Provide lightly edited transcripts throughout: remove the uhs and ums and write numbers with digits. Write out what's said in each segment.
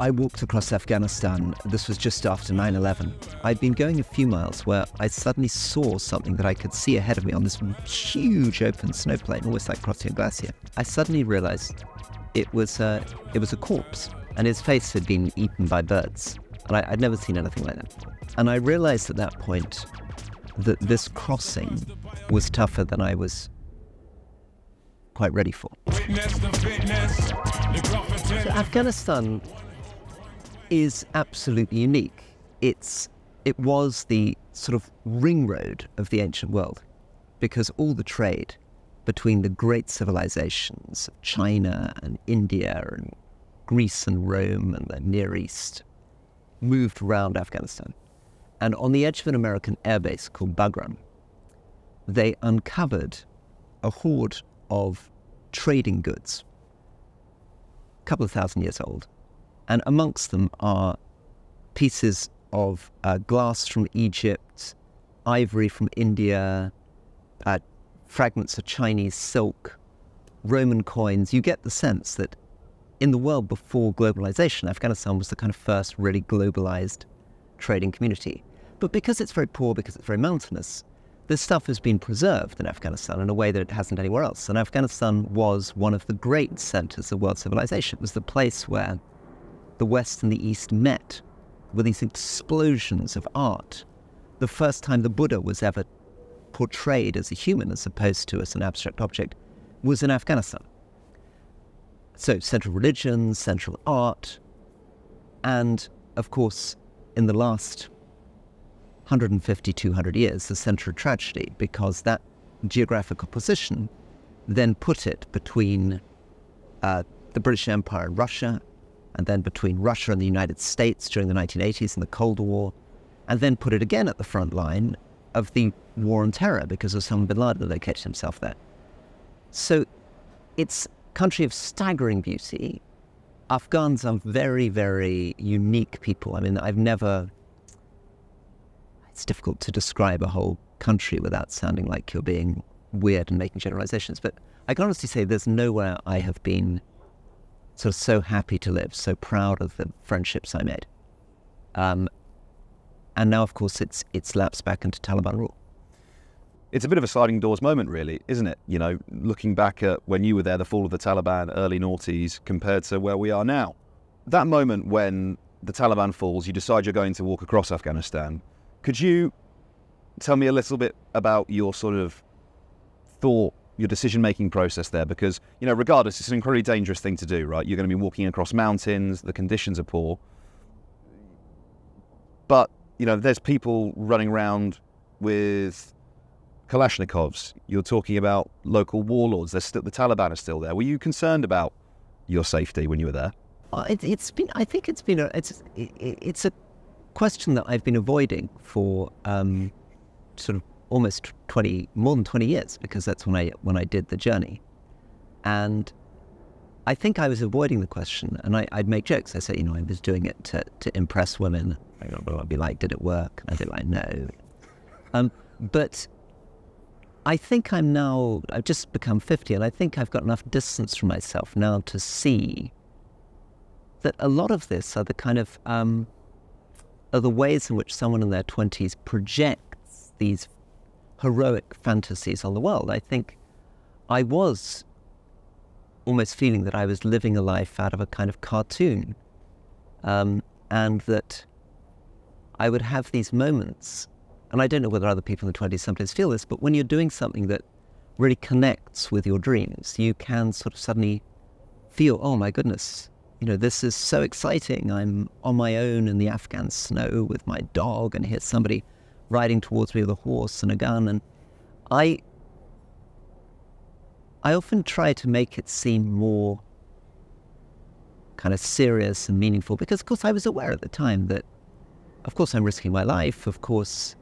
I walked across Afghanistan. This was just after 9/11. I'd been going a few miles where I suddenly saw something that I could see ahead of me on this huge open snow plain, almost like crossing a glacier. I suddenly realized it was a corpse, and his face had been eaten by birds. And I'd never seen anything like that. And I realized at that point that this crossing was tougher than I was quite ready for. So Afghanistan is absolutely unique. It was the sort of ring road of the ancient world, because all the trade between the great civilizations of China and India and Greece and Rome and the Near East moved around Afghanistan. And on the edge of an American airbase called Bagram, they uncovered a hoard of trading goods, a couple of thousand years old. And amongst them are pieces of glass from Egypt, ivory from India, fragments of Chinese silk, Roman coins. You get the sense that in the world before globalization, Afghanistan was the kind of first really globalized trading community. But because it's very poor, because it's very mountainous, this stuff has been preserved in Afghanistan in a way that it hasn't anywhere else. And Afghanistan was one of the great centers of world civilization. It was the place where the West and the East met with these explosions of art. The first time the Buddha was ever portrayed as a human as opposed to as an abstract object was in Afghanistan. So central religion, central art, and of course in the last 150, 200 years, the central tragedy, because that geographical position then put it between the British Empire and Russia, and then between Russia and the United States during the 1980s and the Cold War, and then put it again at the front line of the war on terror because Osama bin Laden located himself there. So it's a country of staggering beauty. Afghans are very, very unique people. I mean, it's difficult to describe a whole country without sounding like you're being weird and making generalizations, but I can honestly say there's nowhere I have been sort of so happy to live, so proud of the friendships I made. And now, of course, it's lapsed back into Taliban rule. It's a bit of a sliding doors moment, really, isn't it? You know, looking back at when you were there, the fall of the Taliban, early noughties, compared to where we are now. That moment when the Taliban falls, you decide you're going to walk across Afghanistan. Could you tell me a little bit about your sort of thought, your decision-making process there? Because, you know, regardless, it's an incredibly dangerous thing to do, right? You're going to be walking across mountains, the conditions are poor. But, you know, there's people running around with Kalashnikovs. You're talking about local warlords. The Taliban are still there. Were you concerned about your safety when you were there? It's a question that I've been avoiding for sort of almost more than 20 years, because that's when I did the journey. And I think I was avoiding the question, and I'd make jokes. I say, you know, I was doing it to impress women. I'd be like, did it work? And I'd be like, no. But I think I've just become 50, and I think I've got enough distance from myself now to see that a lot of this are the kind of are the ways in which someone in their 20s projects these heroic fantasies on the world. I think I was almost feeling that I was living a life out of a kind of cartoon, and that I would have these moments, and I don't know whether other people in the 20s sometimes feel this, but when you're doing something that really connects with your dreams, you can sort of suddenly feel, oh my goodness, you know, this is so exciting. I'm on my own in the Afghan snow with my dog, and here's somebody riding towards me with a horse and a gun. And I often try to make it seem more kind of serious and meaningful, because, of course, I was aware at the time that, of course, I'm risking my life. Of course,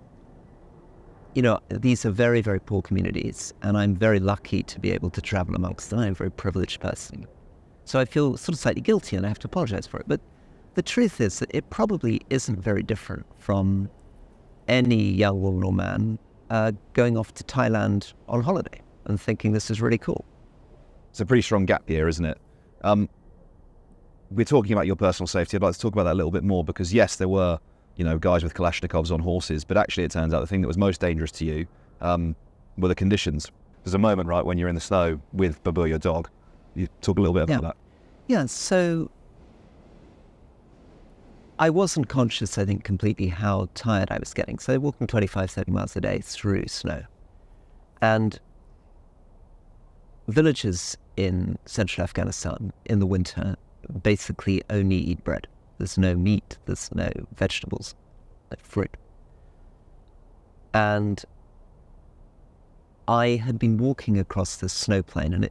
you know, these are very, very poor communities, and I'm very lucky to be able to travel amongst them. I'm a very privileged person. So I feel sort of slightly guilty, and I have to apologize for it. But the truth is that it probably isn't very different from any young woman or man going off to Thailand on holiday and thinking this is really cool. It's a pretty strong gap year, isn't it? we're talking about your personal safety. I'd like to talk about that a little bit more because, yes, there were, guys with Kalashnikovs on horses, but actually it turns out the thing that was most dangerous to you were the conditions. There's a moment, right, when you're in the snow with Babu, your dog. You talk a little bit about that. Yeah, so I wasn't conscious, I think, completely how tired I was getting. So walking 25, 30 miles a day through snow. And villages in central Afghanistan in the winter basically only eat bread. There's no meat, there's no vegetables, no fruit. And I had been walking across the snow plain, and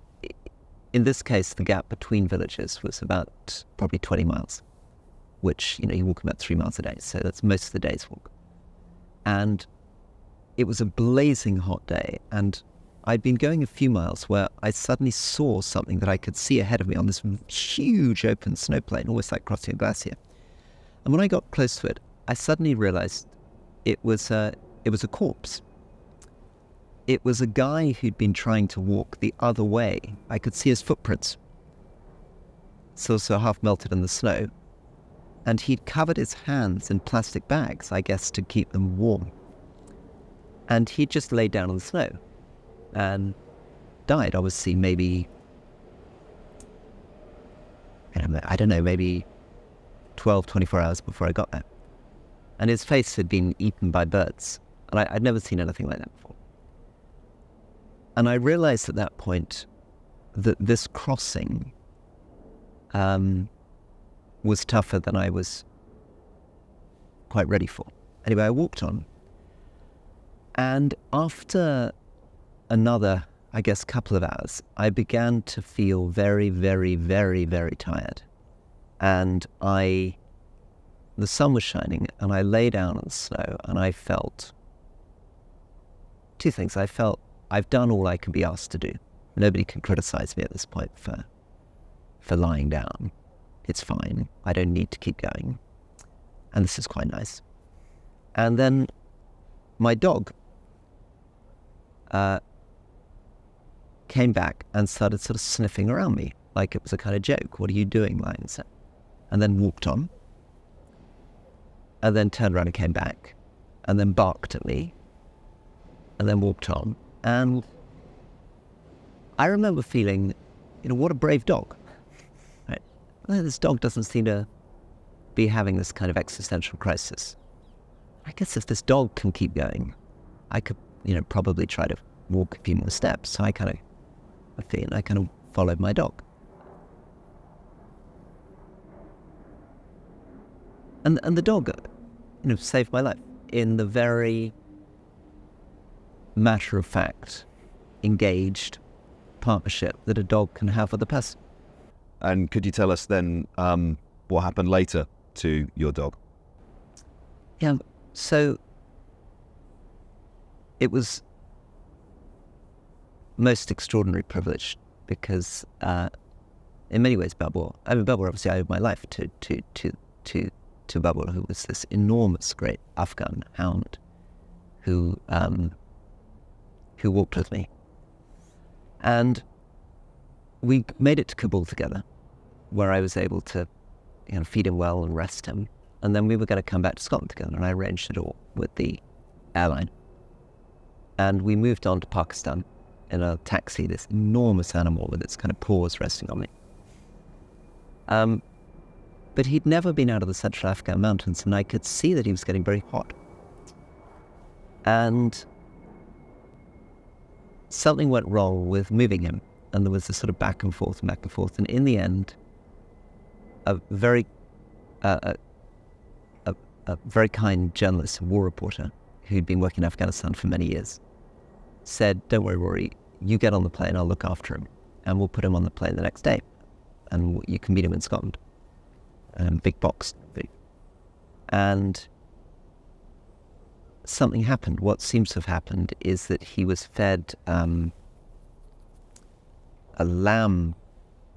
in this case, the gap between villages was about probably 20 miles, which, you walk about 3 miles a day, so that's most of the day's walk. And it was a blazing hot day, and I'd been going a few miles where I suddenly saw something that I could see ahead of me on this huge open snow plain, almost like crossing a glacier. And when I got close to it, I suddenly realized it was a corpse. It was a guy who'd been trying to walk the other way. I could see his footprints, so half melted in the snow. And he'd covered his hands in plastic bags, I guess, to keep them warm. And he'd just laid down on the snow and died, obviously, maybe, I don't know, maybe 12, 24 hours before I got there. And his face had been eaten by birds. And I'd never seen anything like that before. And I realized at that point that this crossing was tougher than I was quite ready for. Anyway, I walked on. And after another, I guess, couple of hours, I began to feel very, very, very, very tired. And the sun was shining, and I lay down on the snow, and I felt two things. I felt I've done all I can be asked to do. Nobody can criticize me at this point for lying down. It's fine. I don't need to keep going. And this is quite nice. And then my dog came back and started sort of sniffing around me like it was a kind of joke. What are you doing, lying there? And then walked on. And then turned around and came back. And then barked at me. And then walked on. And I remember feeling, what a brave dog. Right? Well, this dog doesn't seem to be having this kind of existential crisis. I guess if this dog can keep going, I could, probably try to walk a few more steps. So I kind of followed my dog. And the dog, saved my life in the very matter-of-fact, engaged partnership that a dog can have with a person. And could you tell us then what happened later to your dog? Yeah, so it was most extraordinary privilege because in many ways Babu, obviously I owed my life to Babu, who was this enormous, great Afghan hound who walked with me. And we made it to Kabul together, where I was able to feed him well and rest him. And then we were going to come back to Scotland together, and I arranged it all with the airline. And we moved on to Pakistan in a taxi, this enormous animal with its kind of paws resting on me. But he'd never been out of the central Afghan mountains, and I could see that he was getting very hot. And something went wrong with moving him, and there was this sort of back and forth. And in the end, a very kind journalist, a war reporter, who'd been working in Afghanistan for many years, said, "Don't worry, Rory, you get on the plane, I'll look after him, and we'll put him on the plane the next day, and you can meet him in Scotland." Big box. And something happened. What seems to have happened is that he was fed a lamb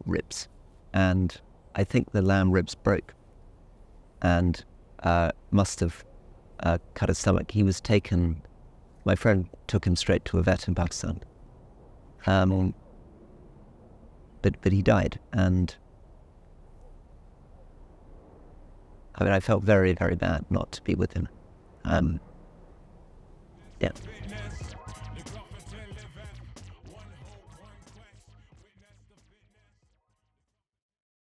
ribs, and I think the lamb ribs broke and must have cut his stomach. He was taken, my friend took him straight to a vet in Pakistan. But he died, and I mean, I felt very, very bad not to be with him. Yeah.